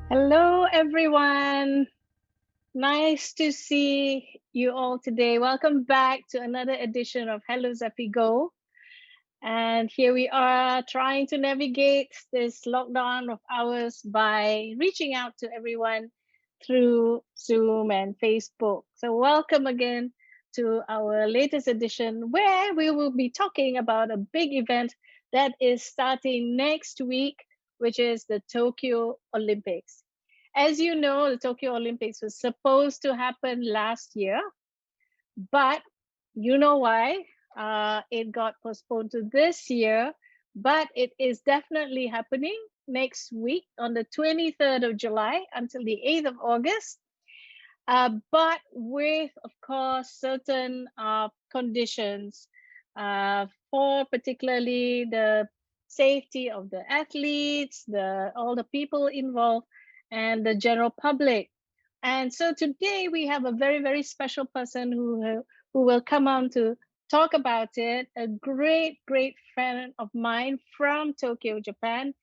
Hello, everyone. Nice to see you all today. Welcome back to another edition of Hello Zafigo. And here we are trying to navigate this lockdown of ours by reaching out to everyone through Zoom and Facebook. So, welcome again to our latest edition where we will be talking about a big event that is starting next week, which is the Tokyo Olympics. As you know, the Tokyo Olympics was supposed to happen last year, but you know why? It got postponed to this year, but it is definitely happening next week on the 23rd of July until the 8th of August. But with, of course, certain conditions for particularly the safety of the athletes, all the people involved, and the general public. And so today we have a very, very special person who will come on to talk about it. A great, great friend of mine from Tokyo, Japan,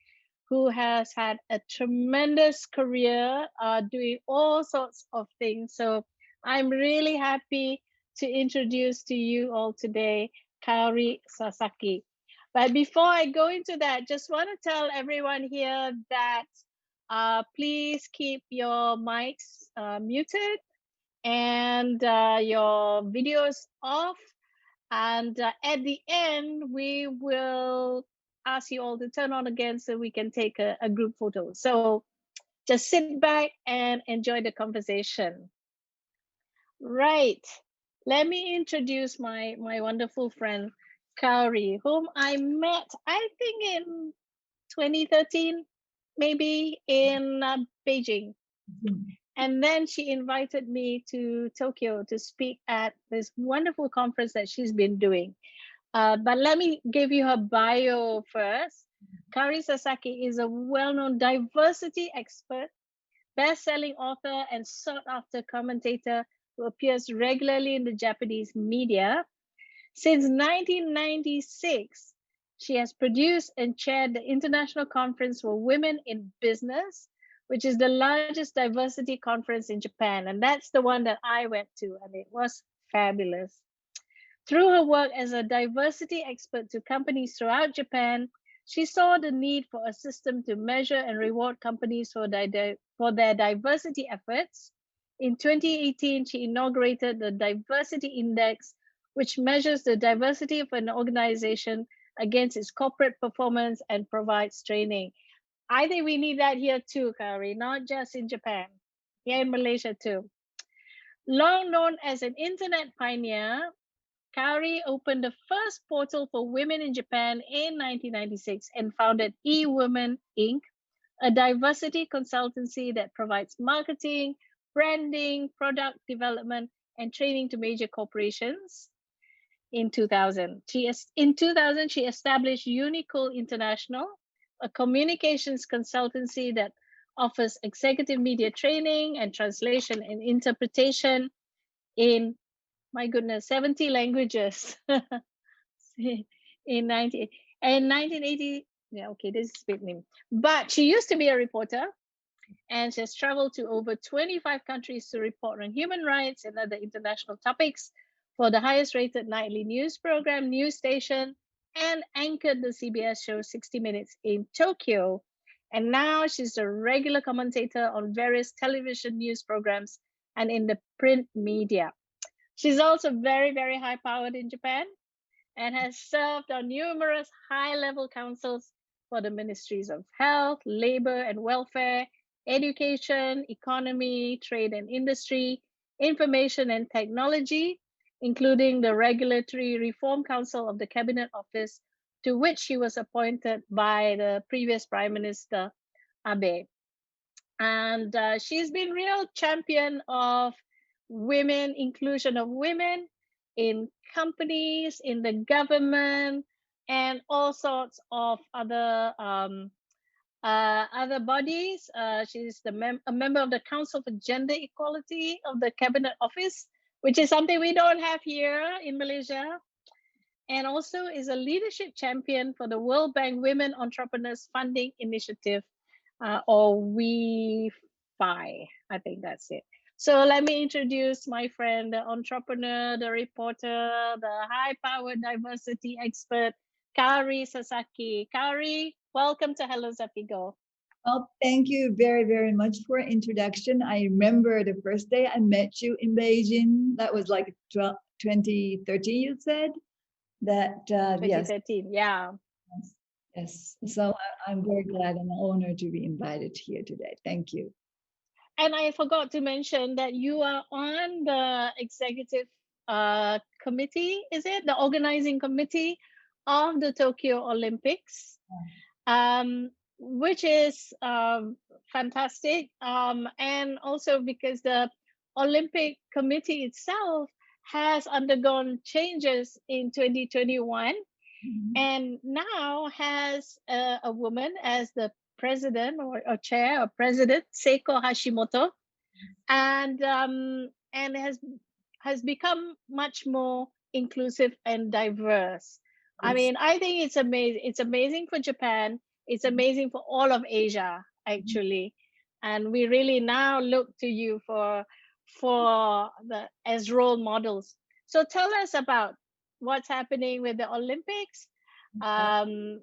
who has had a tremendous career doing all sorts of things. So I'm really happy to introduce to you all today Kaori Sasaki. But before I go into that, just want to tell everyone here that please keep your mics muted and your videos off. And at the end, we will ask you all to turn on again so we can take a group photo. So just sit back and enjoy the conversation. Right. Let me introduce my wonderful friend, Kaori, whom I met, I think, in 2013, maybe in Beijing. And then she invited me to Tokyo to speak at this wonderful conference that she's been doing. But let me give you her bio first. Kaori Sasaki is a well-known diversity expert, best-selling author, and sought-after commentator who appears regularly in the Japanese media. Since 1996, she has produced and chaired the International Conference for Women in Business, which is the largest diversity conference in Japan. And that's the one that I went to, and it was fabulous. Through her work as a diversity expert to companies throughout Japan, she saw the need for a system to measure and reward companies for their diversity efforts. In 2018, she inaugurated the Diversity Index, which measures the diversity of an organization against its corporate performance and provides training. I think we need that here too, Kaori, not just in Japan, here in Malaysia too. Long known as an internet pioneer, Kaori opened the first portal for women in Japan in 1996 and founded eWomen Inc., a diversity consultancy that provides marketing, branding, product development, and training to major corporations. In 2000, she established Unicool International, a communications consultancy that offers executive media training and translation and interpretation in, my goodness, 70 languages. in 1980. Yeah, okay, this is a bit name. But she used to be a reporter, and she has traveled to over 25 countries to report on human rights and other international topics for the highest rated nightly news program, News Station, and anchored the CBS show 60 Minutes in Tokyo. And now she's a regular commentator on various television news programs and in the print media. She's also very, very high powered in Japan and has served on numerous high-level councils for the ministries of health, labor and welfare, education, economy, trade and industry, information and technology, including the Regulatory Reform Council of the Cabinet Office, to which she was appointed by the previous Prime Minister Abe. And she's been real champion of women, inclusion of women in companies, in the government, and all sorts of other bodies. She's a member of the Council for Gender Equality of the Cabinet Office, which is something we don't have here in Malaysia. and also is a leadership champion for the World Bank Women Entrepreneurs Funding Initiative, or WeFi. I think that's it. So let me introduce my friend, the entrepreneur, the reporter, the high-powered diversity expert, Kaori Sasaki. Kaori, welcome to Hello Zafigo. Well, thank you very, very much for introduction. I remember the first day I met you in Beijing. That was like 2013, you said? That, yes, 2013, yeah. yes, yes. So I'm very glad and honored to be invited here today. Thank you. And I forgot to mention that you are on the executive committee, is it? The organizing committee of the Tokyo Olympics, which is fantastic. And also because the Olympic Committee itself has undergone changes in 2021 Mhm. and now has a woman as the president or chair or president, Seiko Hashimoto, and has become much more inclusive and diverse. I Yes. mean, I think it's amazing. It's amazing for Japan. It's amazing for all of Asia, actually, and we really now look to you for the as role models. So tell us about what's happening with the Olympics, and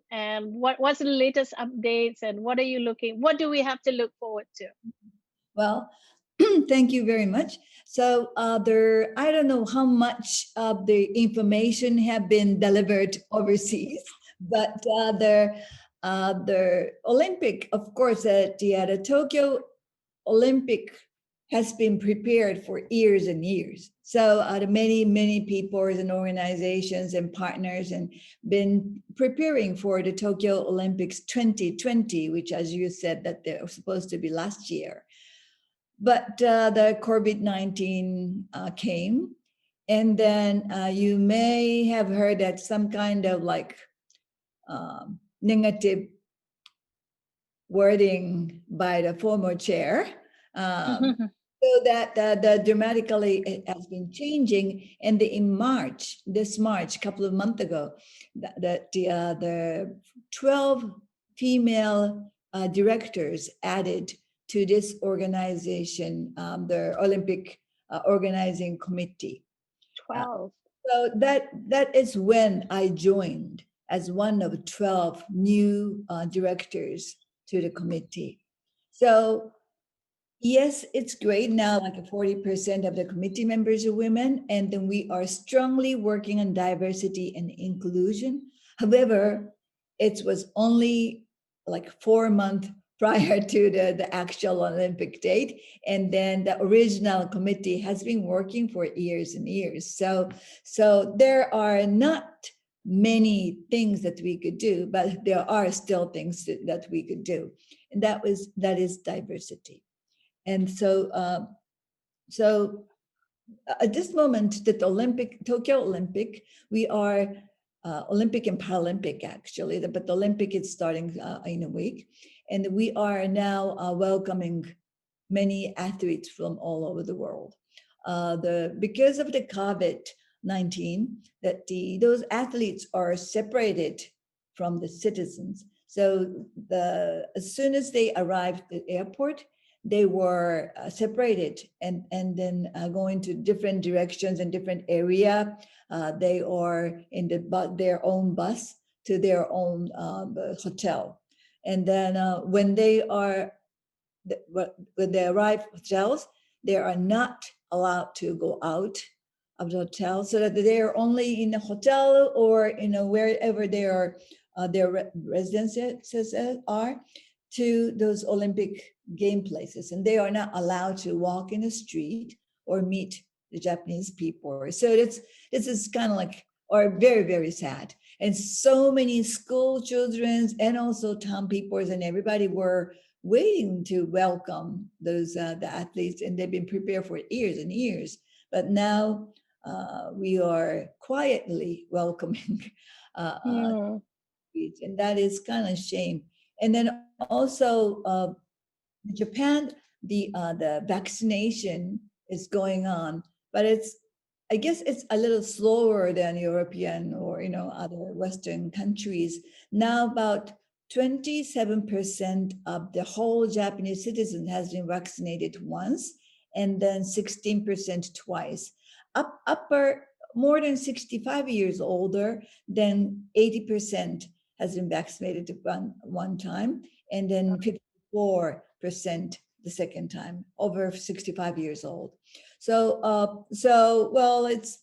what's the latest updates, and what do we have to look forward to? Well, thank you very much. So I don't know how much of the information have been delivered overseas, but the Olympic, of course, the Tokyo Olympic has been prepared for years and years. So the many people and organizations and partners and been preparing for the Tokyo Olympics 2020, which, as you said, that they're supposed to be last year. But the COVID-19 came, and then you may have heard that some kind of like negative wording by the former chair. So that the dramatically it has been changing, and this March, a couple of months ago, the 12 female directors added to this organization, the Olympic Organizing Committee. Uh, 12. so that is when I joined as one of 12 new directors to the committee. So yes, it's great now, like 40% of the committee members are women, and then we are strongly working on diversity and inclusion. However, it was only like 4 months prior to the actual Olympic date. And then the original committee has been working for years and years. So there are not many things that we could do, but there are still things that we could do. And that is diversity. And so at this moment, that Tokyo Olympic, we are Olympic and Paralympic actually, but the Olympic is starting in a week, and we are now welcoming many athletes from all over the world. Because of the COVID-19, that those athletes are separated from the citizens. So as soon as they arrived at the airport, they were separated and then going to different directions in different area. They are in their own bus to their own hotel. And then when they arrive hotels, they are not allowed to go out of the hotel, so that they are only in the hotel or wherever their residences are, to those Olympic game places, and they are not allowed to walk in the street or meet the Japanese people. So this is kind of like, or very, very sad. And so many school children and also town peoples and everybody were waiting to welcome those the athletes, and they've been prepared for years and years. But now we are quietly welcoming Hmm. and that is kind of shame. And then also Japan, the vaccination is going on, but I guess it's a little slower than European or other Western countries. Now about 27% of the whole Japanese citizen has been vaccinated once, and then 16% twice. Upper more than 65 years older, then 80% has been vaccinated one time, and then 54% the second time, over 65 years old. So well, it's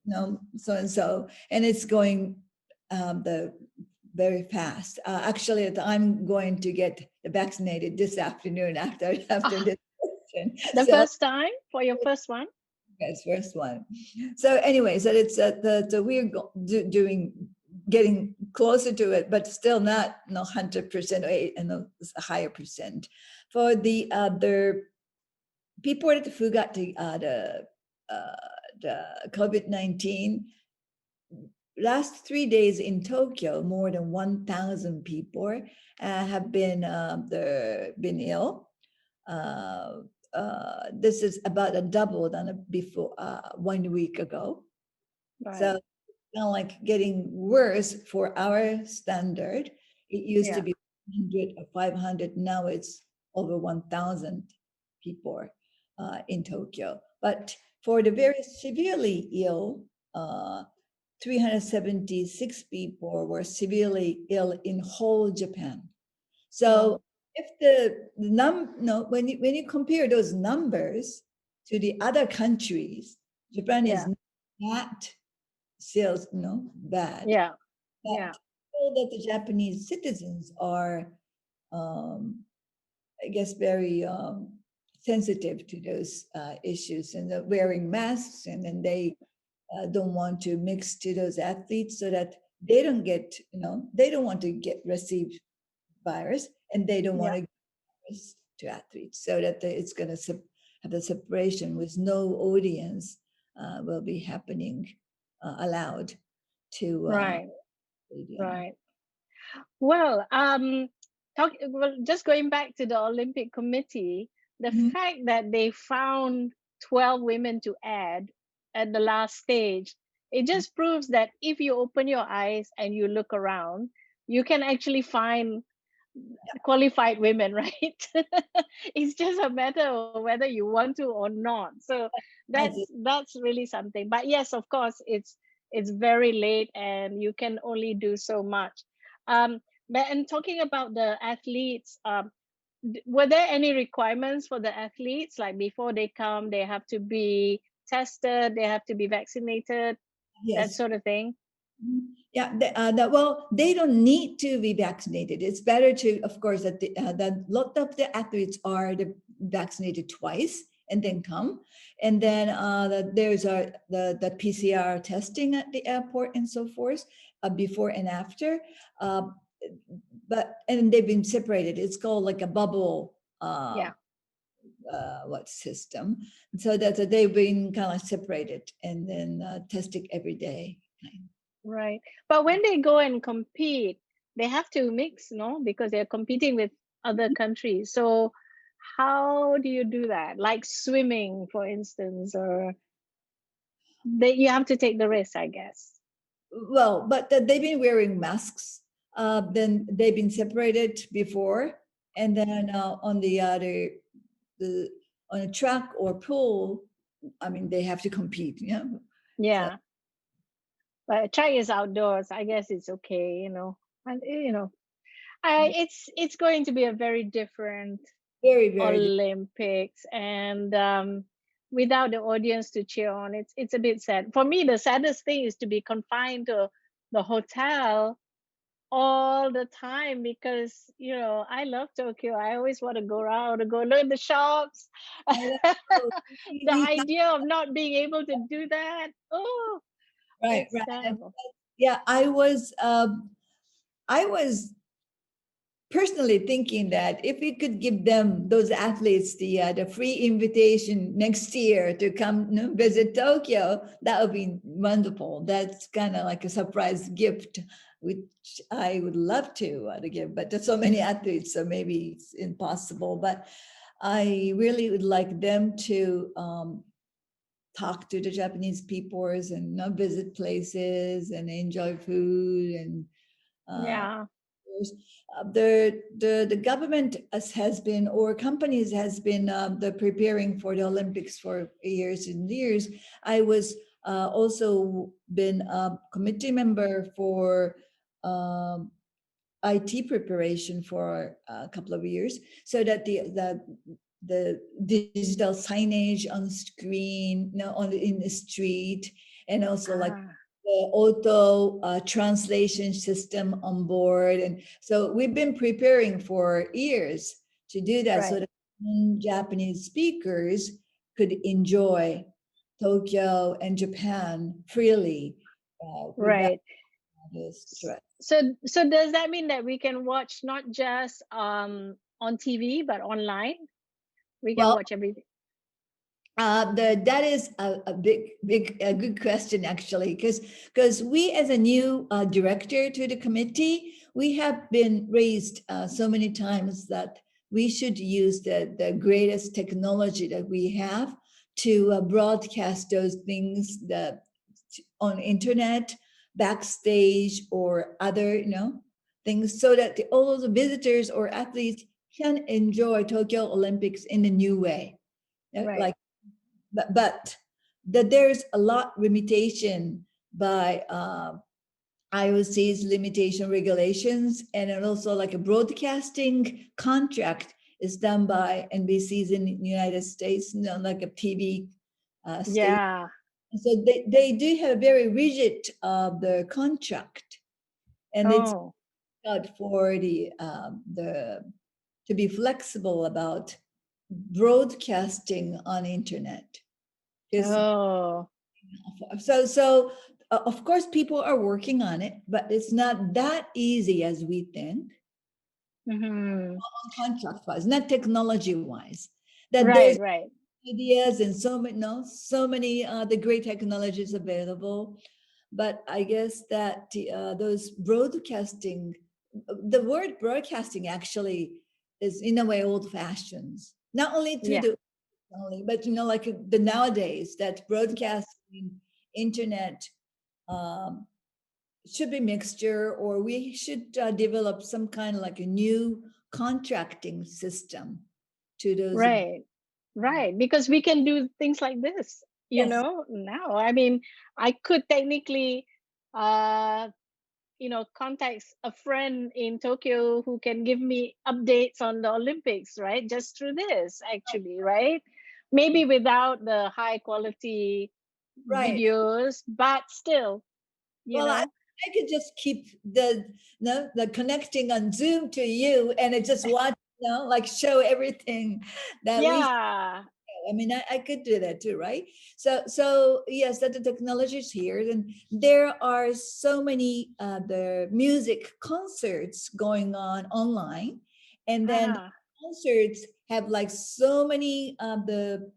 so and so, and it's going the very fast. Actually, I'm going to get vaccinated this afternoon after Ah, this session. the So first time for your first one? yes, first one. So anyway, so it's the we're doing getting closer to it, but still not 100% or it's a higher percent. For the other people who got the COVID-19, last 3 days in Tokyo, more than 1,000 people have been ill. Uh, this is about a double than before 1 week ago. So Right. kind of like getting worse for our standard. It used to Yeah. be 100 or 500. Now it's over 1,000 people in Tokyo. But for the very severely ill, uh, 376 people were severely ill in whole Japan. So Wow. if no, when you compare those numbers to the other countries, Japan is Yeah. not still bad. Yeah. But Yeah. all that the Japanese citizens are, um, I guess, very sensitive to those issues, and they're wearing masks, and then they don't want to mix to those athletes so that they don't get, they don't want to get receive virus, and they don't want Yeah. to give virus to athletes, so that it's going to have the separation with no audience will be happening allowed to Right. stadium. Right. Well, just going back to the Olympic Committee, the Mhm. fact that they found 12 women to add at the last stage, it just proves that if you open your eyes and you look around, you can actually find qualified women, right? It's just a matter of whether you want to or not. So That's it. that's really something. But yes, of course, it's very late and you can only do so much. But and talking about the athletes, were there any requirements for the athletes? Like before they come, they have to be tested, they have to be vaccinated, that Yes. sort of thing. Yeah, well, they don't need to be vaccinated. It's better to, of course, that lot of the athletes are vaccinated twice and then come, and then there's the PCR testing at the airport and so forth, before and after. Uh, but and they've been separated. It's called like a bubble. Yeah. What system? So that they've been kind of separated and then tested every day. Right. But when they go and compete, they have to mix, no? Because they're competing with other countries. So how do you do that? Like swimming, for instance, or you have to take the risk, I guess. Well, but they've been wearing masks. Then they've been separated before, and then on the other, the on a track or pool, I mean, they have to compete. So Yeah. But track is outdoors. I guess it's okay, And it's going to be a very different very, very. Olympics, and without the audience to cheer on, it's a bit sad. For me, the saddest thing is to be confined to the hotel all the time because I love Tokyo. I always want to go around to go look at the shops. I know. The idea of not being able to do that, oh, Right, it's right. terrible. Yeah, I was personally thinking that if we could give them those athletes the free invitation next year to come visit Tokyo, that would be wonderful. That's kind of like a surprise gift, which I would love to give. But there's so many athletes, so maybe it's impossible. But I really would like them to talk to the Japanese peoples and visit places and enjoy food and uh, Yeah. course, the government has been, or companies has been the preparing for the Olympics for years and years. I was also been a committee member for um, IT preparation for a couple of years, so that the digital signage on screen, in the street, and also like Ah, the auto translation system on board. And so we've been preparing for years to do that, so right, that Japanese speakers could enjoy Tokyo and Japan freely without right. the S- stress. so does that mean that we can watch not just on TV but online? We can Well, watch everything. that is a a good question, actually, because we, as a new director to the committee, we have been raised so many times that we should use the greatest technology that we have to broadcast those things that on internet, backstage, or other things, so that all of the visitors or athletes can enjoy Tokyo Olympics in a new way. Right. Like, but that there's a lot limitation by IOC's limitation regulations, and then also like a broadcasting contract is done by NBC's in the United States, like a TV station. Yeah. So they do have a very rigid the contract, and it's Oh. got for the to be flexible about broadcasting on internet. Because Oh. of course people are working on it, but it's not that easy as we think, Hmm. contract wise, not technology wise. That there's Right. Right. ideas and so many, no, so many the great technologies available, but I guess that those broadcasting, the word broadcasting actually is in a way old fashions. Not only to Yeah. the only, but like the nowadays that broadcasting internet um, should be mixture, or we should develop some kind of like a new contracting system to those. Right. Right. Because we can do things like this, Yes, now. I mean, I could technically, uh, contact a friend in Tokyo who can give me updates on the Olympics, right? Just through this, actually, right? Maybe without the high quality right. videos, but still, you Well, know, I could just keep the no the connecting on Zoom to you, and it just watch, like show everything that we. yeah, I mean, I could do that too, right? So yes, that the technology is here, and there are so many the music concerts going on online, and then ah, concerts have like so many the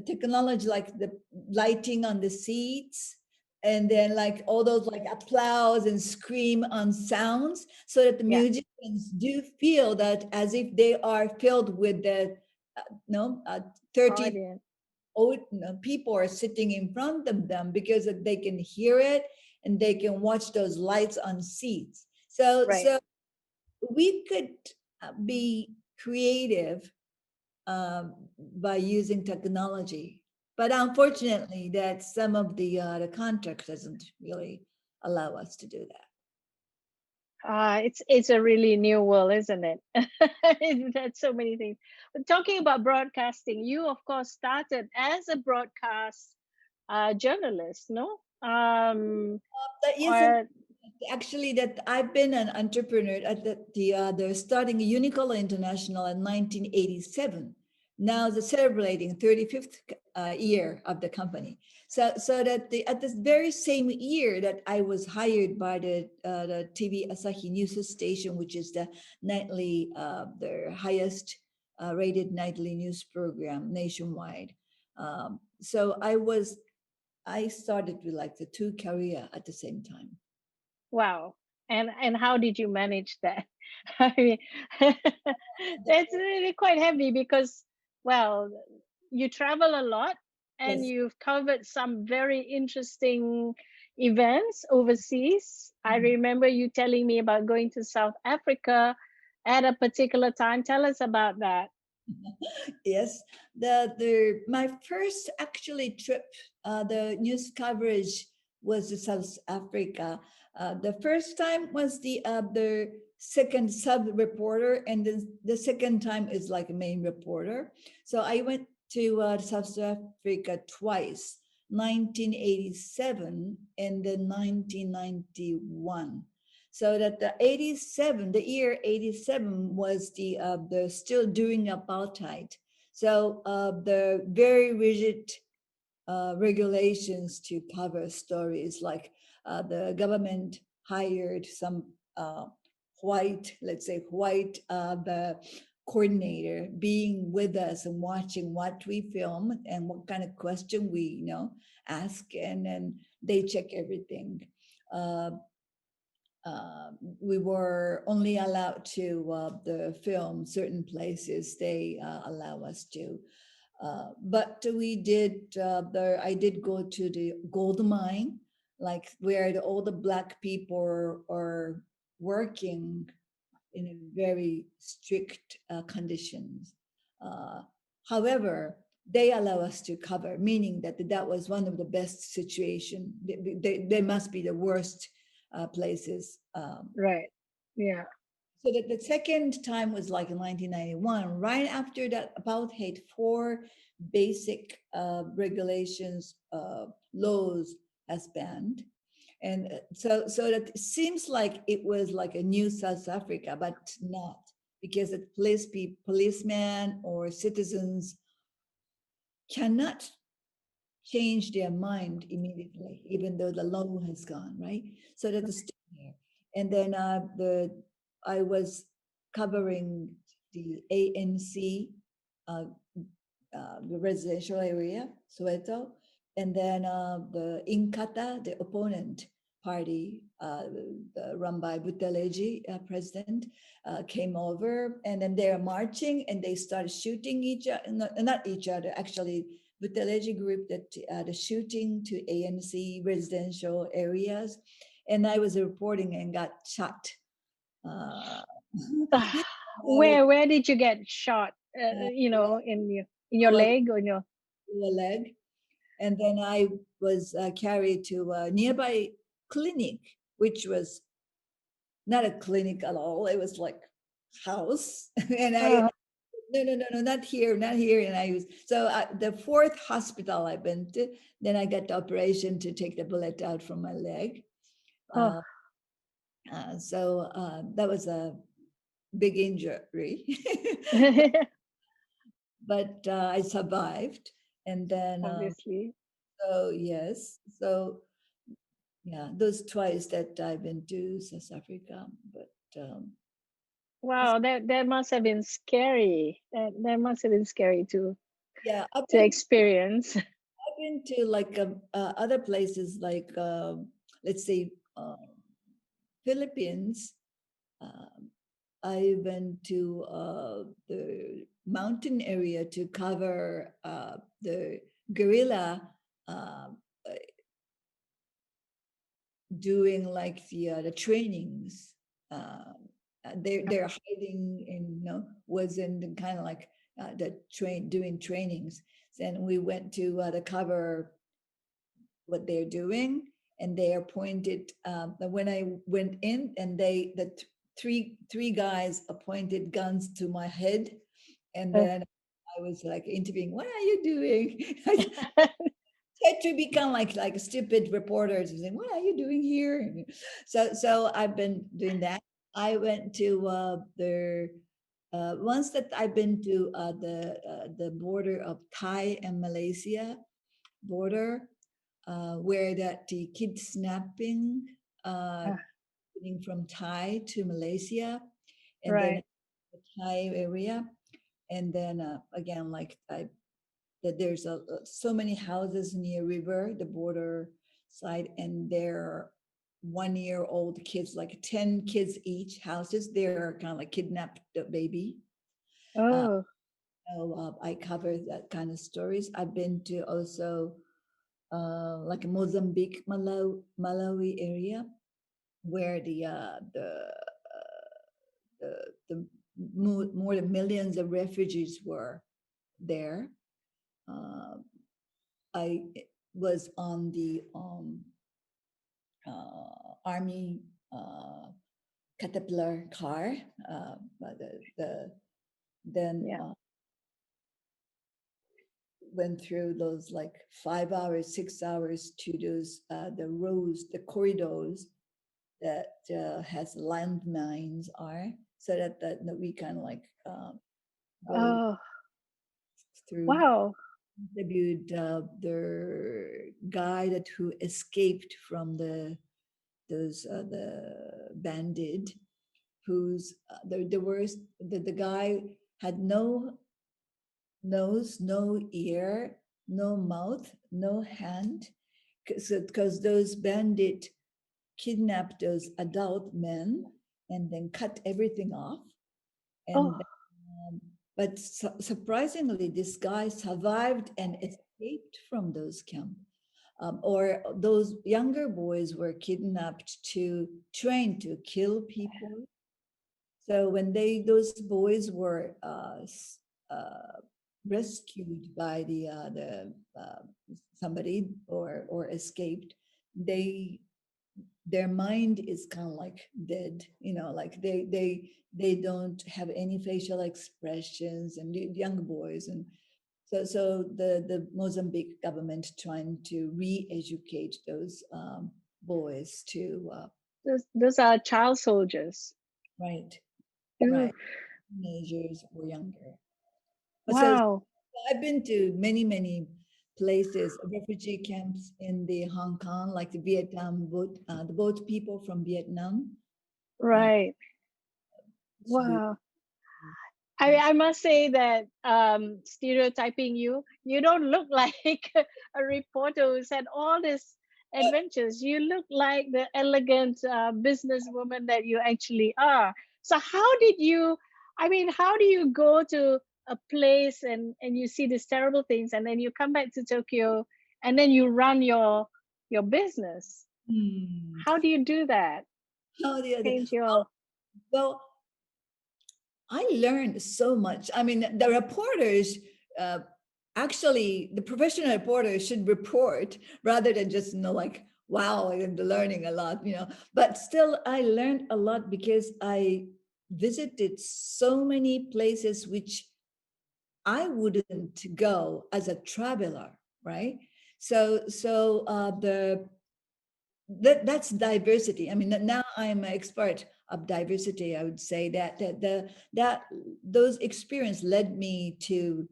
technology, like the lighting on the seats, and then like all those like applause and scream on sounds, so that the yeah, musicians do feel that as if they are filled with the no 30 audience, old people are sitting in front of them, because they can hear it and they can watch those lights on seats. right. So we could be creative by using technology. But unfortunately, that some of the contract doesn't really allow us to do that. It's a really new world, isn't it? That's so many things. But talking about broadcasting, you of course started as a broadcast journalist, no? That isn't Or actually that I've been an entrepreneur at the starting Unicolor International in 1987. Now the celebrating 35th year of the company. So that at this very same year that I was hired by the TV Asahi News Station, which is the nightly the highest rated nightly news program nationwide. So I started with like the two career at the same time. wow. And how did you manage that? I mean, that's really quite heavy because, well, you travel a lot. and Yes. you've covered some very interesting events overseas. I remember you telling me about going to South Africa at a particular time. Tell us about that. Yes, the my first actually trip, the news coverage was to South Africa. The first time was the second sub reporter, and then the second time is like a main reporter. So I went to South Africa twice, 1987 and then 1991. So that the 87, the year 87 was the still doing apartheid. So the very rigid regulations to cover stories, like the government hired some white, let's say white, the coordinator being with us and watching what we film and what kind of question we ask, and then they check everything. Uh, we were only allowed to the film certain places they allow us to. But we did I did go to the gold mine, like where all the black people are working in a very strict conditions. Uh, However, they allow us to cover, meaning that that was one of the best situation. They must be the worst places. Right. Yeah. So that the second time was like in 1991, right after that apartheid, four basic regulations, laws has banned. And so that it seems like it was like a new South Africa, but not, because the policemen or citizens cannot change their mind immediately, even though the law has gone, right? So that is still there. And then I was covering the ANC, uh, the residential area, Soweto, and then the Inkatha, the opponent party, run by Buthelezi, president, came over, and then they are marching, and they started shooting each other, not each other, actually. Buthelezi group that the shooting to ANC residential areas, and I was reporting and got shot. Uh, Ah, yeah, where did you get shot? In your lower, leg or in your lower leg. And then I was carried to a nearby clinic, which was not a clinic at all. It was like house. And I, uh, no, no, no, no, not here, not here. And I was, so the fourth hospital I've been to, then I got the operation to take the bullet out from my leg. oh. Uh, that was a big injury, but I survived. And then, Obviously. so yes, so yeah, those twice that I've been to South Africa, but it's, Wow, that must have been scary. That must have been scary yeah, to experience. I've been to like other places like let's say Philippines. Um, I went to the mountain area to cover the guerrilla uh, doing like the trainings. They're hiding in was in the kind of like the doing trainings. And we went to the cover what they're doing, and they are pointed. When I went in, and three guys appointed guns to my head, and Uh, then I was like interviewing, "What are you doing?" Had to become like stupid reporters and saying, "What are you doing here?" So I've been doing that. I went to the once that I've been to the border of Thai and Malaysia border, where that the kidnapping uh, uh, happening from Thai to Malaysia, and then right. the Thai area, and then again like I that there's so many houses near river, the border side, and they're 1 year old kids, like 10 kids each houses. They're kind of like kidnapped the baby. Uh, Oh, So I cover that kind of stories. I've been to also like Mozambique, Malawi area, where the, the more than millions of refugees were there. Uh, I was on the army caterpillar car. But then Yeah. went through those like 5 hours, 6 hours to those the roads, the corridors that has landmines are, so that we can like go Oh, through. wow. Interviewed the guy that who escaped from the bandit, who's the worst. The guy had no nose, no ear, no mouth, no hand, because those bandit kidnapped those adult men and then cut everything off. Oh, And but surprisingly, this guy survived and escaped from those camps. Or those younger boys were kidnapped to train to kill people. So when those boys were rescued by the somebody or escaped, they their mind is kind of like dead, like they don't have any facial expressions, and young boys. And so the Mozambique government trying to re-educate those boys to those are child soldiers. right, Ooh, right, teenagers or younger. So wow. I've been to many places, refugee camps in the Hong Kong, like the Vietnam boat, the boat people from Vietnam. Uh, Right. it's really Wow. nice. I must say that stereotyping you, you don't look like a reporter who's had all these adventures. You look like the elegant businesswoman that you actually are. So how did you? I mean, how do you go to a place and you see these terrible things, and then you come back to Tokyo, and then you run your business? Hmm. How do you do that? Oh, the other. Change your Well, I learned so much. I mean, the reporters, uh, actually, the professional reporters should report rather than just, like, wow, I'm learning a lot, But still, I learned a lot because I visited so many places which I wouldn't go as a traveler, right? So that's diversity. I mean, now I'm an expert of diversity. I would say that those experience led me to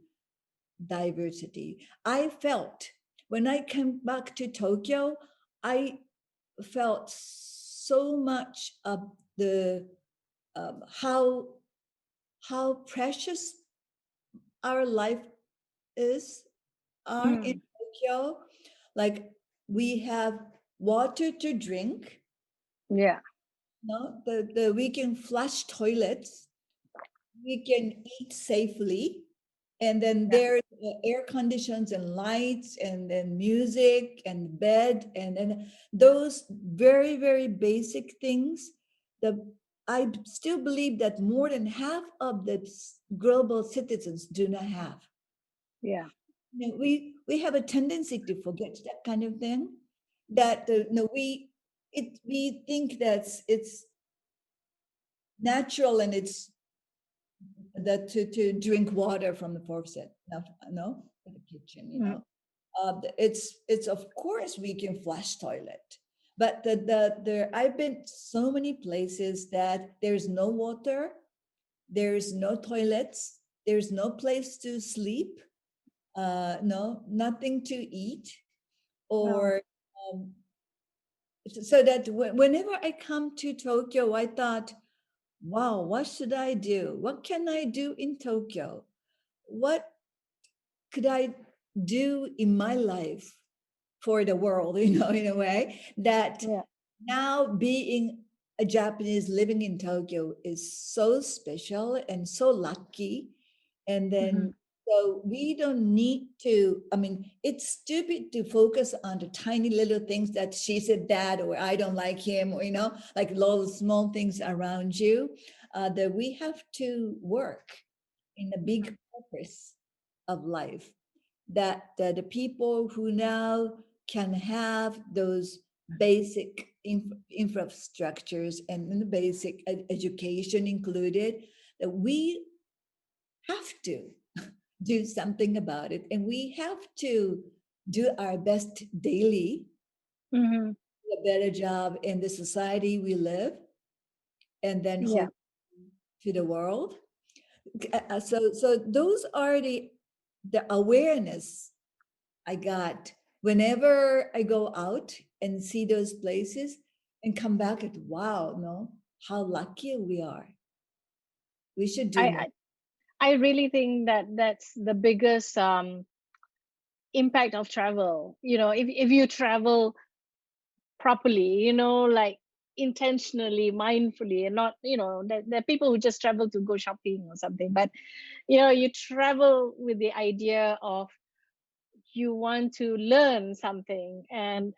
diversity. I felt when I came back to Tokyo, I felt so much of the how precious our life is are in mm, Tokyo. Like, we have water to drink. yeah, No, the we can flush toilets, we can eat safely, and then yeah, there's air conditions and lights, and then music and bed, and then those very, very basic things. The I still believe that more than half of the global citizens do not have. yeah, We have a tendency to forget that kind of thing. That no, we think that it's natural, and it's that to drink water from the faucet. No, no, in the kitchen. mm, It's of course we can flush toilet, but the I've been so many places that there's no water, there's no toilets, there's no place to sleep, no, nothing to eat, no, or so that whenever I come to Tokyo, I thought, wow, what should I do? What can I do in Tokyo? What could I do in my life for the world, in a way that yeah, now being a Japanese living in Tokyo is so special and so lucky. And mhm, then So we don't need to, I mean, it's stupid to focus on the tiny little things that she said that, or I don't like him, or, like little small things around you, that we have to work in the big purpose of life. That the people who now can have those basic infrastructures and the basic education included, that we have to do something about it. And we have to do our best daily, Mm-hmm. do a better job in the society we live, and then Yeah. hope to the world. So those are the awareness I got whenever I go out and see those places and come back at, wow, no, how lucky we are. We should do I, more. I I really think that that's the biggest impact of travel. If you travel properly, like intentionally, mindfully, and not, there are people who just travel to go shopping or something, but you travel with the idea of you want to learn something, and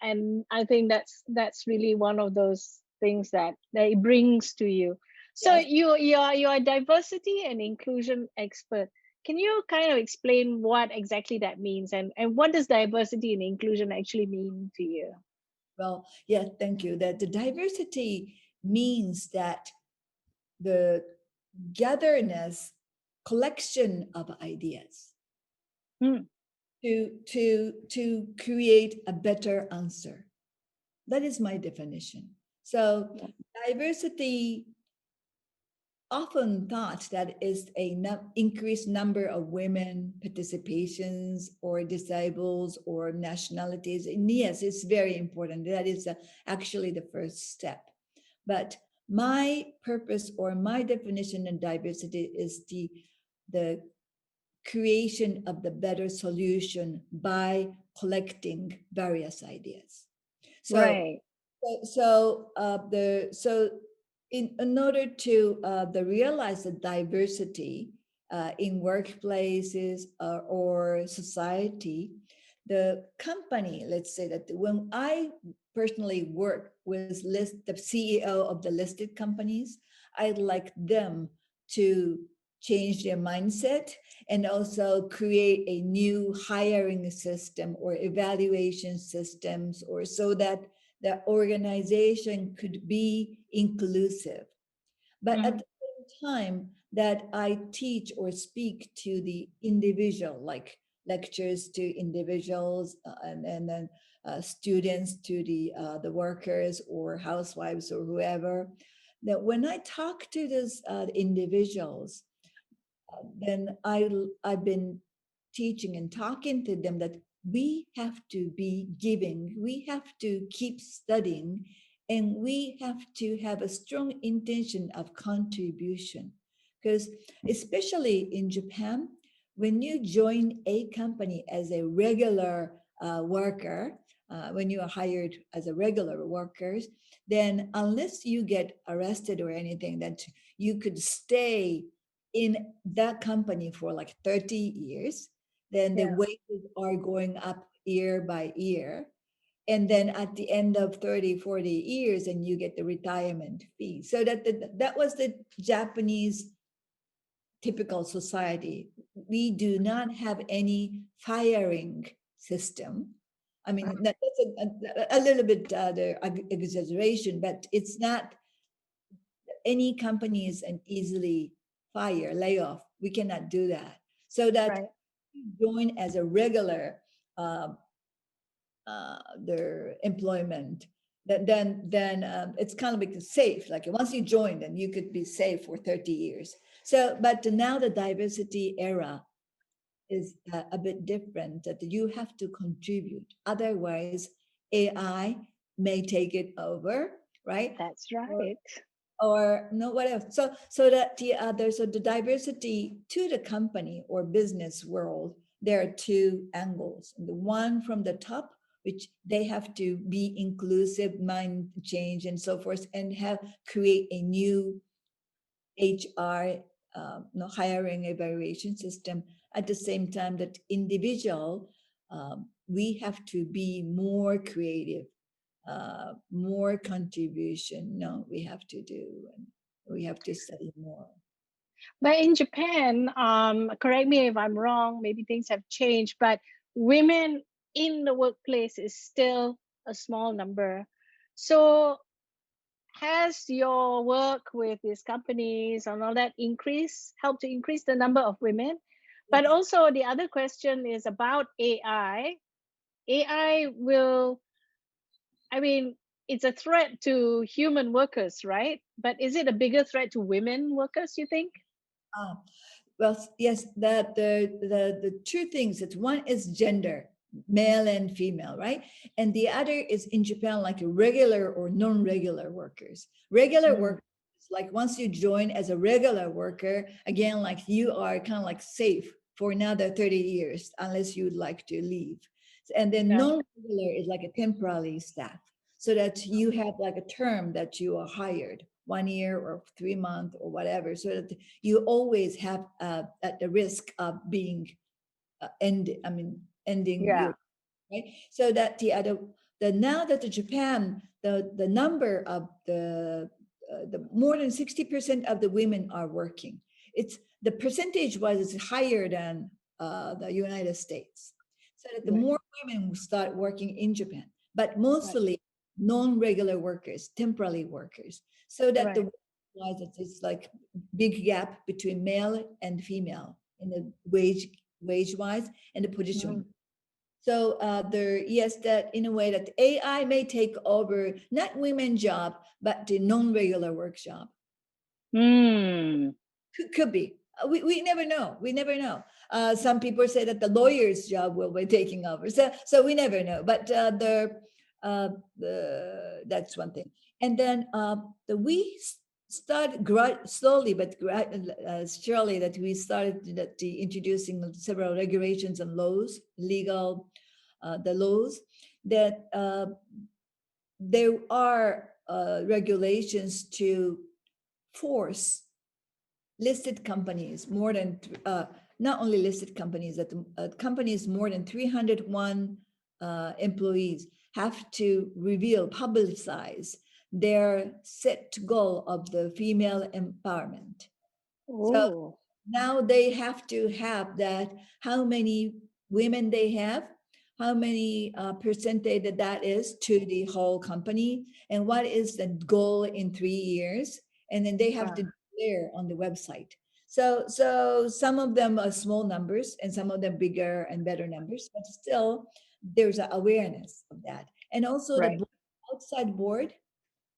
I think that's really one of those things that it brings to you. So Yes. you're a diversity and inclusion expert. Can you kind of explain what exactly that means, and what does diversity and inclusion actually mean to you? Well, yeah, thank you. That the diversity means that the gatherness, collection of ideas Hmm. to create a better answer. That is my definition. So Yeah. diversity often thought that is a increased number of women participations or disables or nationalities, and yes, it's very important. That is actually the first step. But my purpose or my definition of diversity is the creation of the better solution by collecting various ideas. So Right. so in order to the realize the diversity in workplaces or society, the company, let's say that when I personally work with the CEO of the listed companies, I'd like them to change their mindset and also create a new hiring system or evaluation systems, or so that the organization could be inclusive. But at Hmm. the same time that I teach or speak to the individual, like lectures to individuals, and then students to the workers or housewives or whoever, that when I talk to those individuals, then I've been teaching and talking to them that we have to be giving, we have to keep studying, and we have to have a strong intention of contribution. Because especially in Japan, when you join a company as a regular worker, when you are hired as a regular workers, then unless you get arrested or anything, that you could stay in that company for like 30 years, then the Yeah. wages are going up year by year. And then at the end of 30, 40 years, and you get the retirement fee. So that was the Japanese typical society. We do not have any firing system. I mean, that's a little bit the exaggeration, but it's not any companies and easily fire, layoff. We cannot do that. So that Right. join as a regular uh, their employment, then it's kind of like safe. Like once you join, then you could be safe for 30 years. So, but now the diversity era is a bit different. That you have to contribute. Otherwise, AI may take it over, right? That's Or right. no, what else, so that the other, so the diversity to the company or business world, there are two angles. The one from the top, which they have to be inclusive, mind change and so forth, and have create a new HR, no, hiring evaluation system. at the same time that individual, we have to be more creative, more contribution. No, we have to do, and we have to study more. But in Japan, correct me if I'm wrong, maybe things have changed, but women in the workplace is still a small number. So has your work with these companies and all that helped to increase the number of women? But Yes. also the other question is about AI. AI will, I mean, it's a threat to human workers, right? But is it a bigger threat to women workers, you think? Ah, well, yes, that the two things. It's one is gender, male and female, right? And the other is in Japan, like regular or non-regular workers. Regular Mm, workers, like once you join as a regular worker, again, like you are kind of like safe for another 30 years unless you'd like to leave. And then yeah, non-regular is like a temporary staff, so that you have like a term that you are hired 1 year or 3 months or whatever, so that you always have at the risk of being ending your yeah. right. So that the now that the Japan, the number of the more than 60% of the women are working. It's the percentage was higher than the United States. So that the Right, more women will start working in Japan, but right, mostly non-regular workers, temporary workers. So that the right. wise it's like big gap between male and female in the wage wise and the position. Mm. So there, yes, that in a way that AI may take over not women job, but the non-regular work job. Mm. Could be. We never know. We never know. Some people say that the lawyer's job will be taking over. So we never know. But that's one thing. And then we start slowly but surely that we started that introducing several regulations and laws, legal the laws that there are regulations to force listed companies more than not only listed companies that companies more than 301 employees have to reveal publicize their set goal of the female empowerment. So Oh, now they have to have that how many women they have, how many percentage that is to the whole company, and what is the goal in 3 years, and then they have to ah, declare on the website. So some of them are small numbers and some of them bigger and better numbers, but still there's an awareness of that. And also the right. outside board,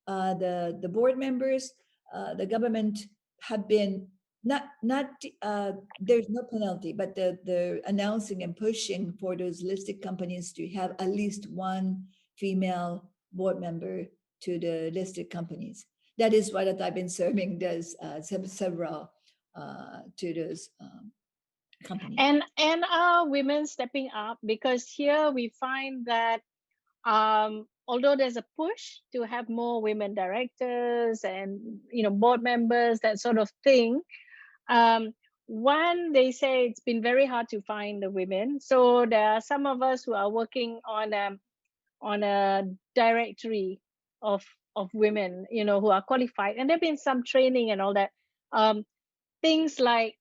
the board members, the government have been not there's no penalty, but the announcing and pushing for those listed companies to have at least one female board member to the listed companies. That is why that I've been serving those several to those companies. And are women stepping up? Because here we find that although there's a push to have more women directors and board members, that sort of thing, um, one, they say it's been very hard to find the women. So there are some of us who are working on a directory of women, who are qualified, and there've been some training and all that. Um, Things like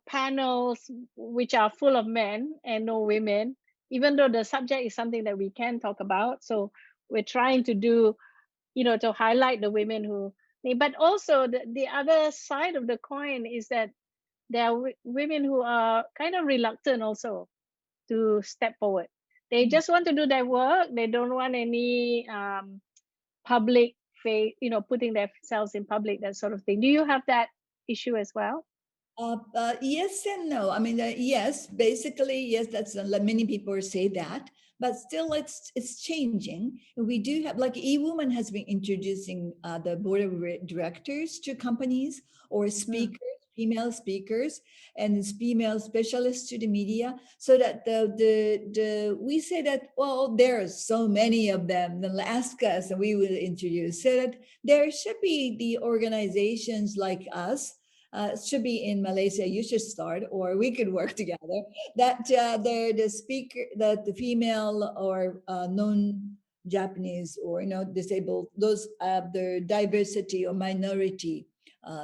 panels which are full of men and no women, even though the subject is something that we can talk about. So we're trying to do, to highlight the women who, but also the other side of the coin is that there are women who are kind of reluctant also to step forward. They just want to do their work. They don't want any public face, putting themselves in public, that sort of thing. Do you have that issue as well? Yes and no. I mean, yes, basically, yes. That's like many people say that, but still, it's changing. We do have like eWoman has been introducing the board of directors to companies or Mm. speakers, female speakers, and female specialists to the media, so that the we say that well, there are so many of them. Then ask us, and we will introduce so that there should be the organizations like us should be in Malaysia. You should start, or we could work together. That the speaker, that the female or non-Japanese or disabled, those the diversity or minority,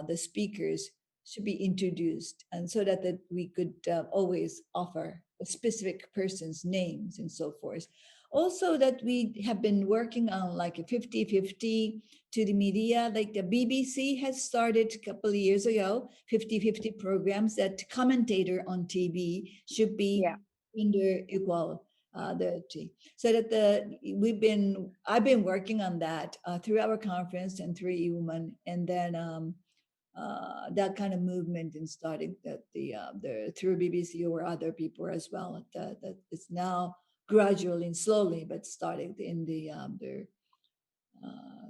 the speakers should be introduced, and so that we could always offer a specific person's names and so forth. Also, that we have been working on like a 50-50 to the media, like the BBC has started a couple of years ago, 50-50 programs that commentator on TV should be Yeah. gender equal. So that I've been working on that through our conference and through women, and then that kind of movement and starting that the through BBC or other people as well. That is now gradually and slowly, but starting in the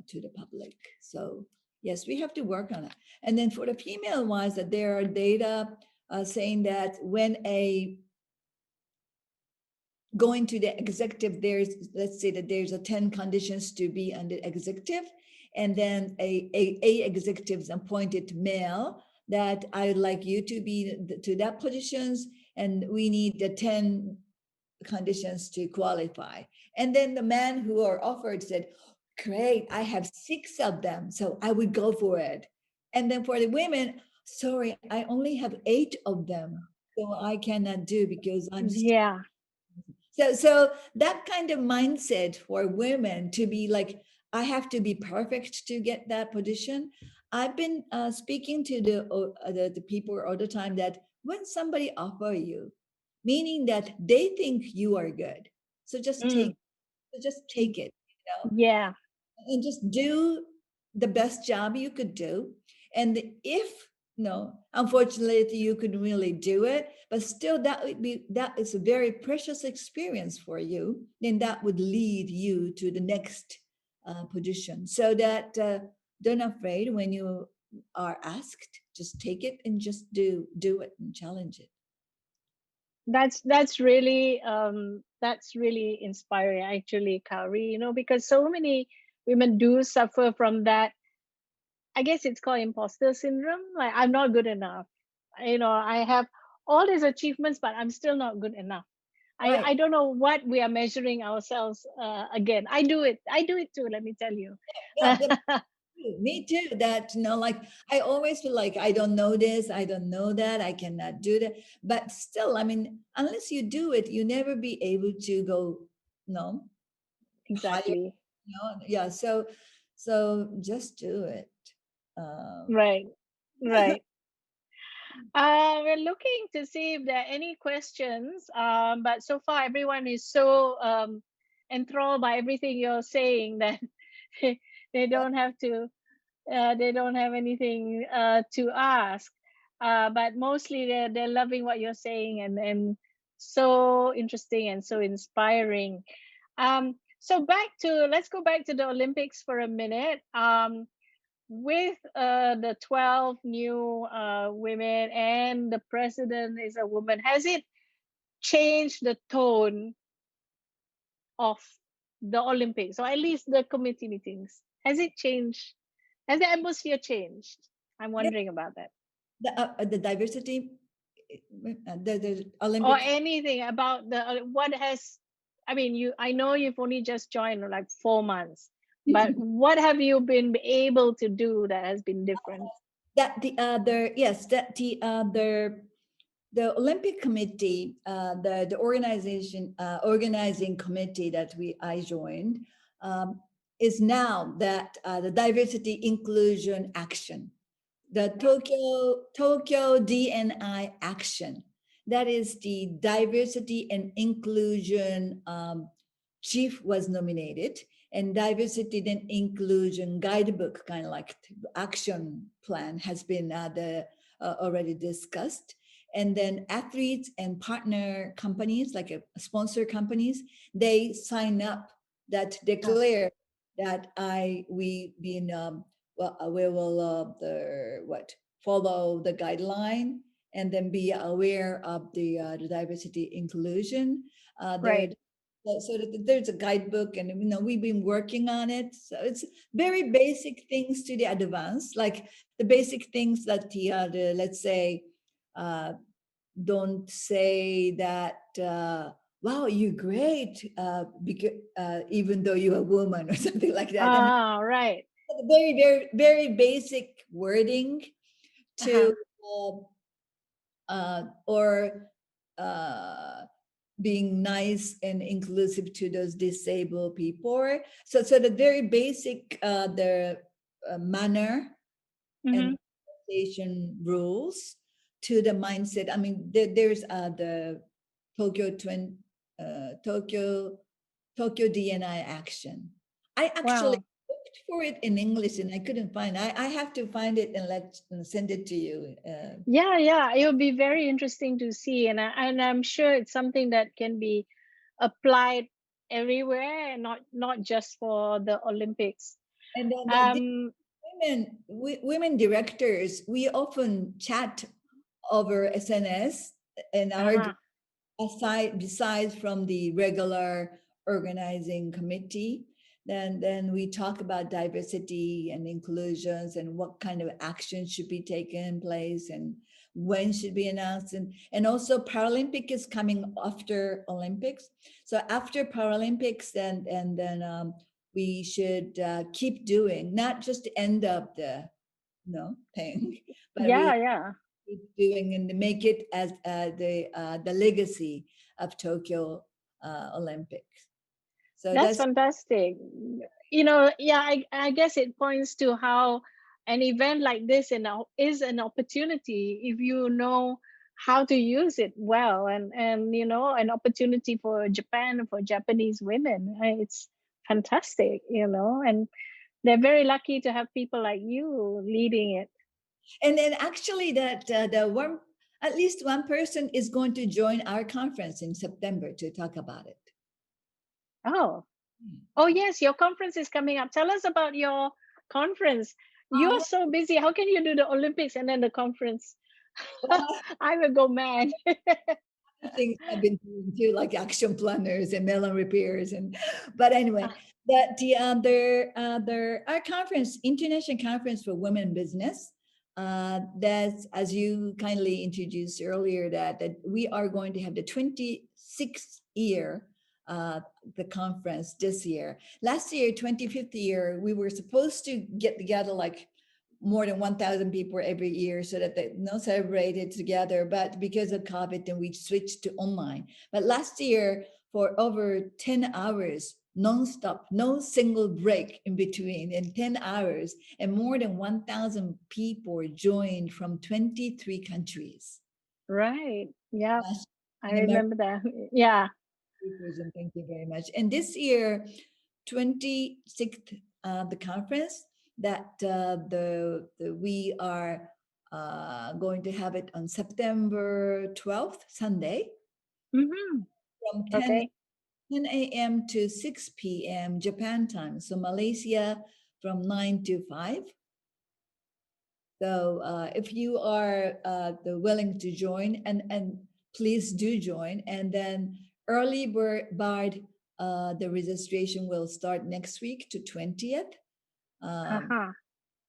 to the public. So yes, we have to work on it. And then for the female ones, that there are data saying that when a going to the executive, there's, let's say that there's a 10 conditions to be under executive, and then a executives appointed male that I would like you to be to that positions, and we need the 10 conditions to qualify. And then the men who are offered said, great, I have 6 of them, so I would go for it. And then for the women, sorry, I only have 8 of them, so I cannot do because I'm Yeah. so that kind of mindset for women to be like, I have to be perfect to get that position. I've been speaking to the people all the time that when somebody offer you, meaning that they think you are good, so Mm. just take it, Yeah. and just do the best job you could do. And if no, unfortunately, you could really do it, but still, that is a very precious experience for you. Then that would lead you to the next position. So that don't afraid when you are asked, just take it and just do it and challenge it. That's really inspiring actually, Kaori, because so many women do suffer from that. I guess it's called imposter syndrome. Like, I'm not good enough. I have all these achievements, but I'm still not good enough. Right. I don't know what we are measuring ourselves again. I do it too, let me tell you. Yeah, me too. That, like I always feel like I don't know this, I don't know that, I cannot do that. But still, I mean, unless you do it, you never be able to go, no, higher. Exactly. Yeah. So just do it. Um, Right. Right. We're looking to see if there are any questions. But so far, everyone is so enthralled by everything you're saying that they don't have to. They don't have anything to ask. But mostly, they're loving what you're saying, and so interesting and so inspiring. So let's go back to the Olympics for a minute. With the 12 new women and the president is a woman, has it changed the tone of the Olympics, or at least the committee meetings? Has it changed? Has the atmosphere changed? I'm yeah, wondering about that. the diversity, the Or Olympic. anything about the what has, I mean, I know you've only just joined like 4 months, but what have you been able to do that has been different? That the other yes, that the Olympic Committee, the organizing committee that I joined, um, is now that the diversity inclusion action, the Tokyo DNI action. That is the diversity and inclusion chief was nominated, and diversity and inclusion guidebook, kind of like action plan, has been already discussed. And then athletes and partner companies, like sponsor companies, they sign up that Oh, declare that we been well, we will follow the guideline and then be aware of the diversity inclusion. right. So that there's a guidebook, and we've been working on it. So it's very basic things to the advanced, like the basic things that the let's say, uh, don't say that wow, you're great, because even though you're a woman or something like that. I mean, Ah, right. very very very basic wording to Uh-huh. or uh, being nice and inclusive to those disabled people. So the very basic the manner and Mm-hmm. conversation rules to the mindset. I mean, there's the Tokyo twin Tokyo DNI action. I actually Wow. looked for it in English and I couldn't find. I have to find it and send it to you. Yeah, yeah. It would be very interesting to see, and I'm sure it's something that can be applied everywhere, and not just for the Olympics. And then Um. women directors, we often chat over SNS and our Uh-huh. aside besides from the regular organizing committee, then we talk about diversity and inclusions and what kind of action should be taken place and when should be announced, and also Paralympic is coming after Olympics. So after Paralympics, then we should keep doing, not just end up the thing, but we Yeah, yeah. keep doing and make it as the legacy of Tokyo Olympics. So That's that's fantastic. Yeah, I guess it points to how an event like this is an opportunity if you know how to use it well, and an opportunity for Japan, for Japanese women. It's fantastic, and they're very lucky to have people like you leading it. and then actually that the one at least one person is going to join our conference in September to talk about it. Oh, Hmm. oh yes, your conference is coming up. Tell us about your conference. You're Uh, so busy. How can you do the Olympics and then the conference? well, I will go mad. things I've been doing too, like action planners and melon repairs, and but anyway, that the other our conference, international conference for women in business. That's as you kindly introduced earlier that we are going to have the 26th year the conference this year. Last year, 25th year, we were supposed to get together like more than 1,000 people every year so that they celebrated together. But because of COVID, then we switched to online. But last year, for over 10 hours, nonstop, no single break in between, in 10 hours, and more than 1,000 people joined from 23 countries. Right. Yep. Last I in America, remember that. Yeah. and thank you very much. And this year, 26th the conference that we are going to have it on September 12th, Sunday, Hmm. from Okay. 10 a.m. to 6 p.m. Japan time. So Malaysia from 9 to 5. So if you are willing to join, and please do join. And then early bird, the registration will start next week to 20th. Um, Uh-huh.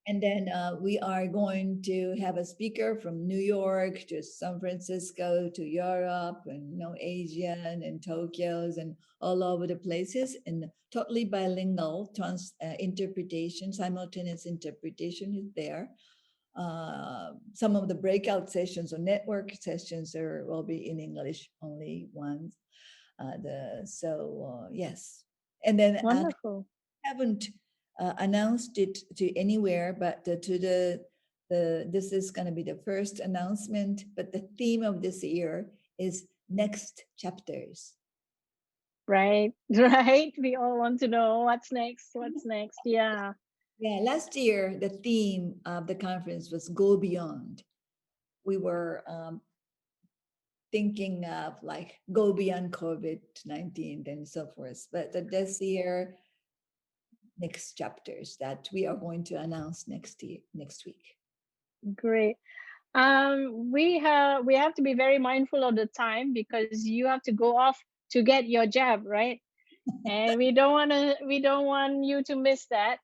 and then we are going to have a speaker from New York to San Francisco to Europe and Asia and Tokyo's and all over the places, and totally bilingual interpretation, simultaneous interpretation is there. Some of the breakout sessions or network sessions will be in English only ones. Yes, and then Wonderful. haven't announced it to anywhere, but to the this is going to be the first announcement. But the theme of this year is next chapters. Right. Right. We all want to know what's next. What's next? Yeah. Yeah, last year the theme of the conference was "Go Beyond." We were thinking of like go beyond COVID-19 and so forth. But this year, next chapters that we are going to announce next week. Great. We have to be very mindful of the time because you have to go off to get your jab, right? And we don't want you to miss that.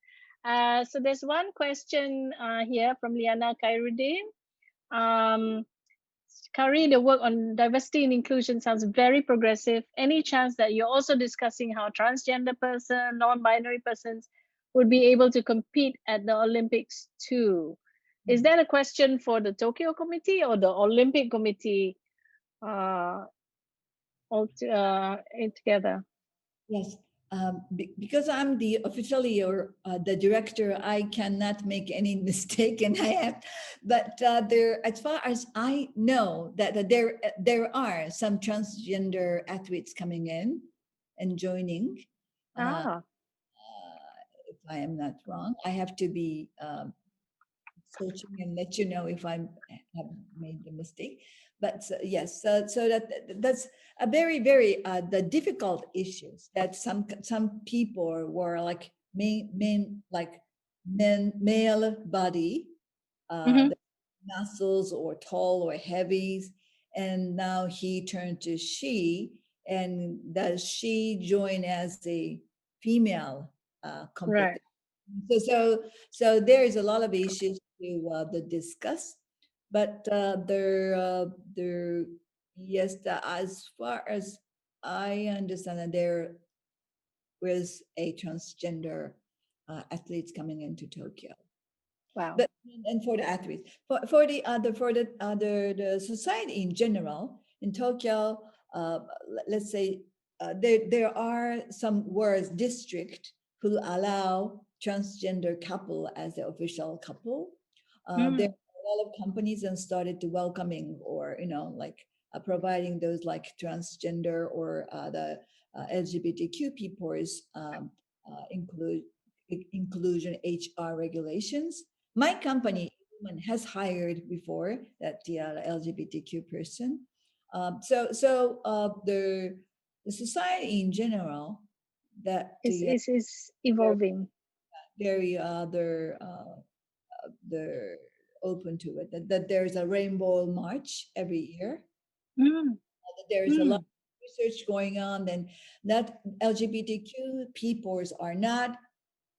So there's one question here from Liana Khairuddin. Um, Kari, the work on diversity and inclusion sounds very progressive. Any chance that you're also discussing how transgender person, non-binary persons would be able to compete at the Olympics too? Is that a question for the Tokyo Committee or the Olympic Committee uh, together? Yes, because I'm the officially or the director, I cannot make any mistake, and I have. But there, as far as I know, that there are some transgender athletes coming in and joining. Uh, Ah, if I am not wrong, I have to be searching and let you know if I have made a mistake. But yes, so that's a very the difficult issues that some people were like men like men male body, mm-hmm. the muscles or tall or heavies, and now he turned to she, and does she join as a female competition? Right. So there is a lot of issues to discuss, but there yes, as far as I understand, that there was a transgender athletes coming into Tokyo. Wow. But and for the athletes, for the other for the other the society in general in Tokyo, let's say there are some words district who allow transgender couple as the official couple. There Mm, are a lot of companies and started to welcoming or like providing those like transgender or the LGBTQ people's inclusion HR regulations. My company has hired before that the LGBTQ person. The society in general that is they're evolving. very they're open to it. That there's a rainbow march every year. Mm, That there is a lot mm, of research going on. Then that LGBTQ peoples are not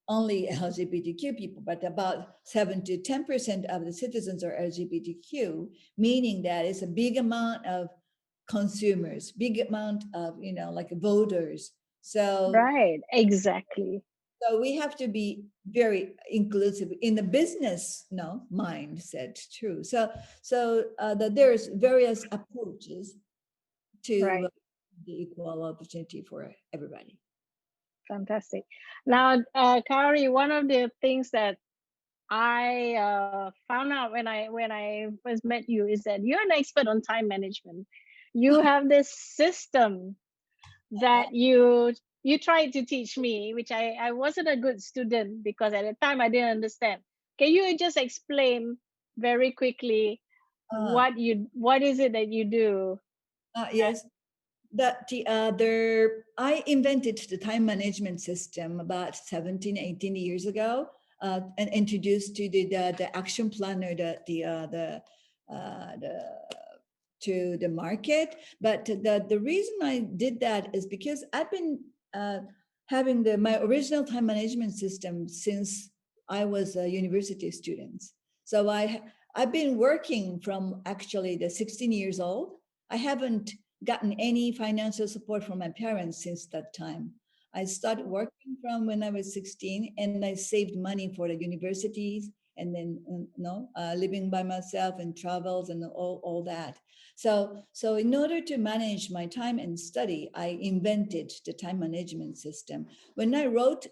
only LGBTQ people, but about 7 to 10% of the citizens are LGBTQ, meaning that it's a big amount of consumers, big amount of like voters. So right. Exactly. so we have to be very inclusive in the business mindset. True. That there's various approaches to Right. the equal opportunity for everybody. Fantastic. Now, Kaori, one of the things that I found out when I first met you is that you're an expert on time management. You have this system that you tried to teach me, which I wasn't a good student because at the time I didn't understand. Can you just explain very quickly Uh, what is it that you do? yes, that the other I invented the time management system about 17, 18 years ago, and introduced to the action planner the to the market. But the reason I did that is because I've been having the my original time management system since I was a university student. So I've been working from actually the 16 years old. I haven't gotten any financial support from my parents since that time. I started working from when I was 16, and I saved money for the universities, and then living by myself and travels and all that. So in order to manage my time and study, I invented the time management system. When I wrote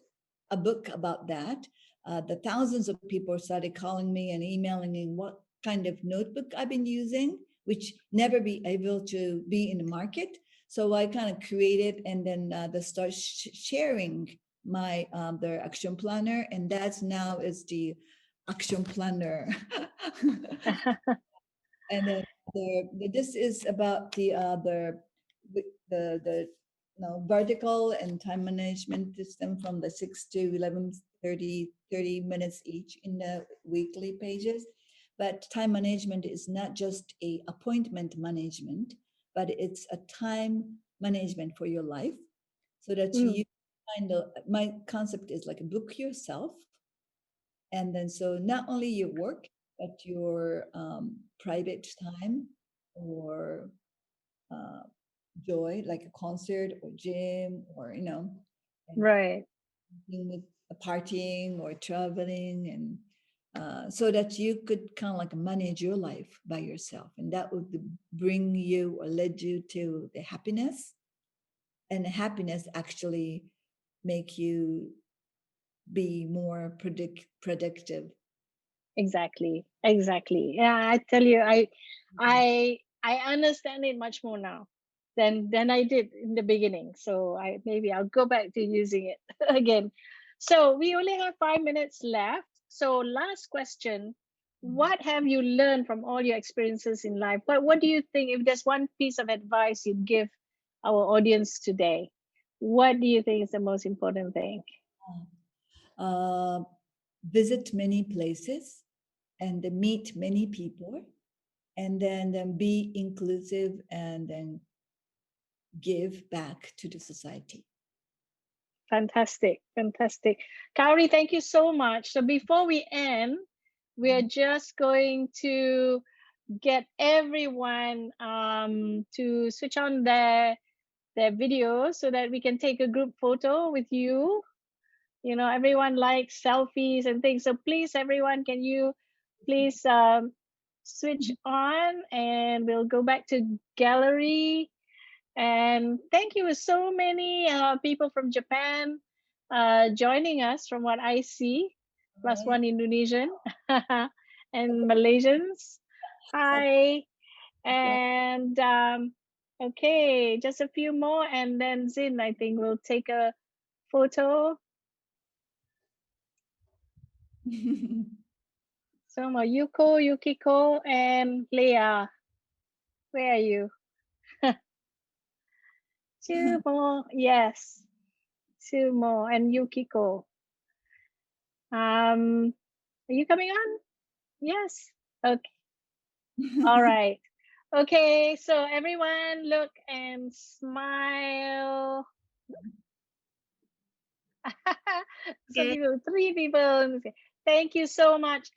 a book about that, the thousands of people started calling me and emailing me what kind of notebook I've been using, which never be able to be in the market. So I kind of created and then the start sharing my the action planner, and that's now is the action planner. And then this is about the vertical and time management system from the 6 to 11 30 minutes each in the weekly pages. But time management is not just a appointment management, but it's a time management for your life so that Mm, you kind of, my concept is like book yourself. And then so not only your work, but your private time or uh, joy, like a concert or gym or, and right. being with partying or traveling and so that you could kind of like manage your life by yourself and that would bring you or lead you to the happiness and happiness actually make you be more productive. Exactly. Exactly. Yeah, I tell you, I understand it much more now than I did in the beginning. So I maybe I'll go back to using it again. So we only have 5 minutes left. So last question. What have you learned from all your experiences in life? What do you think if there's one piece of advice you'd give our audience today? What do you think is the most important thing? uh, Visit many places and then meet many people and then be inclusive and then give back to the society. Fantastic, fantastic. Kaori, thank you so much. So before we end, we are just going to get everyone to switch on their video so that we can take a group photo with you. You know, everyone likes selfies and things. So please, everyone, can you please switch on and we'll go back to gallery and thank you so many people from Japan joining us from what I see, plus Right? one Indonesian and Malaysians. Hi. Okay. And okay, just a few more. And then Zin, I think, will take a photo. So Yuko, Yukiko, and Leah. Where are you? Two more. Yes, two more. And Yukiko. Are you coming on? Yes. Okay. All right. Okay. So everyone look and smile. Some Okay. people, three people. Thank you so much.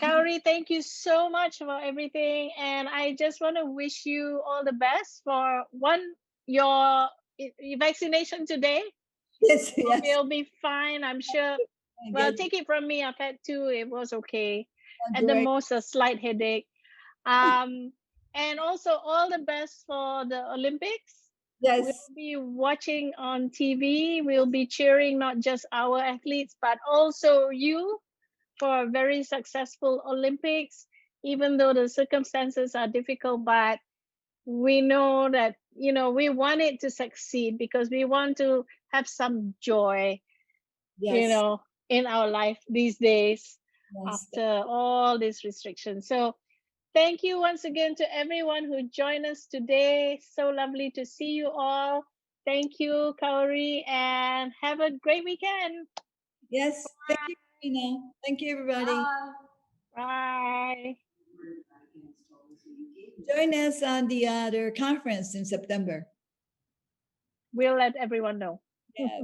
Kaori, thank you so much for everything. And I just want to wish you all the best for one, your vaccination today. Yes, Hope yes. you'll be fine. I'm sure. I Well, get take it from me. I've had two. It was okay. At the great. most, a slight headache. Um, and also all the best for the Olympics. We'll Yes, be watching on TV. We'll be cheering not just our athletes, but also you for a very successful Olympics, even though the circumstances are difficult, but we know that, we want it to succeed because we want to have some joy, you yes, know, in our life these days yes. after all these restrictions. So thank you once again to everyone who joined us today. So lovely to see you all. Thank you, Kaori, and have a great weekend. Yes. Thank you, Karina. Thank you, everybody. Bye. Join us on the other conference in September. We'll let everyone know. Yeah.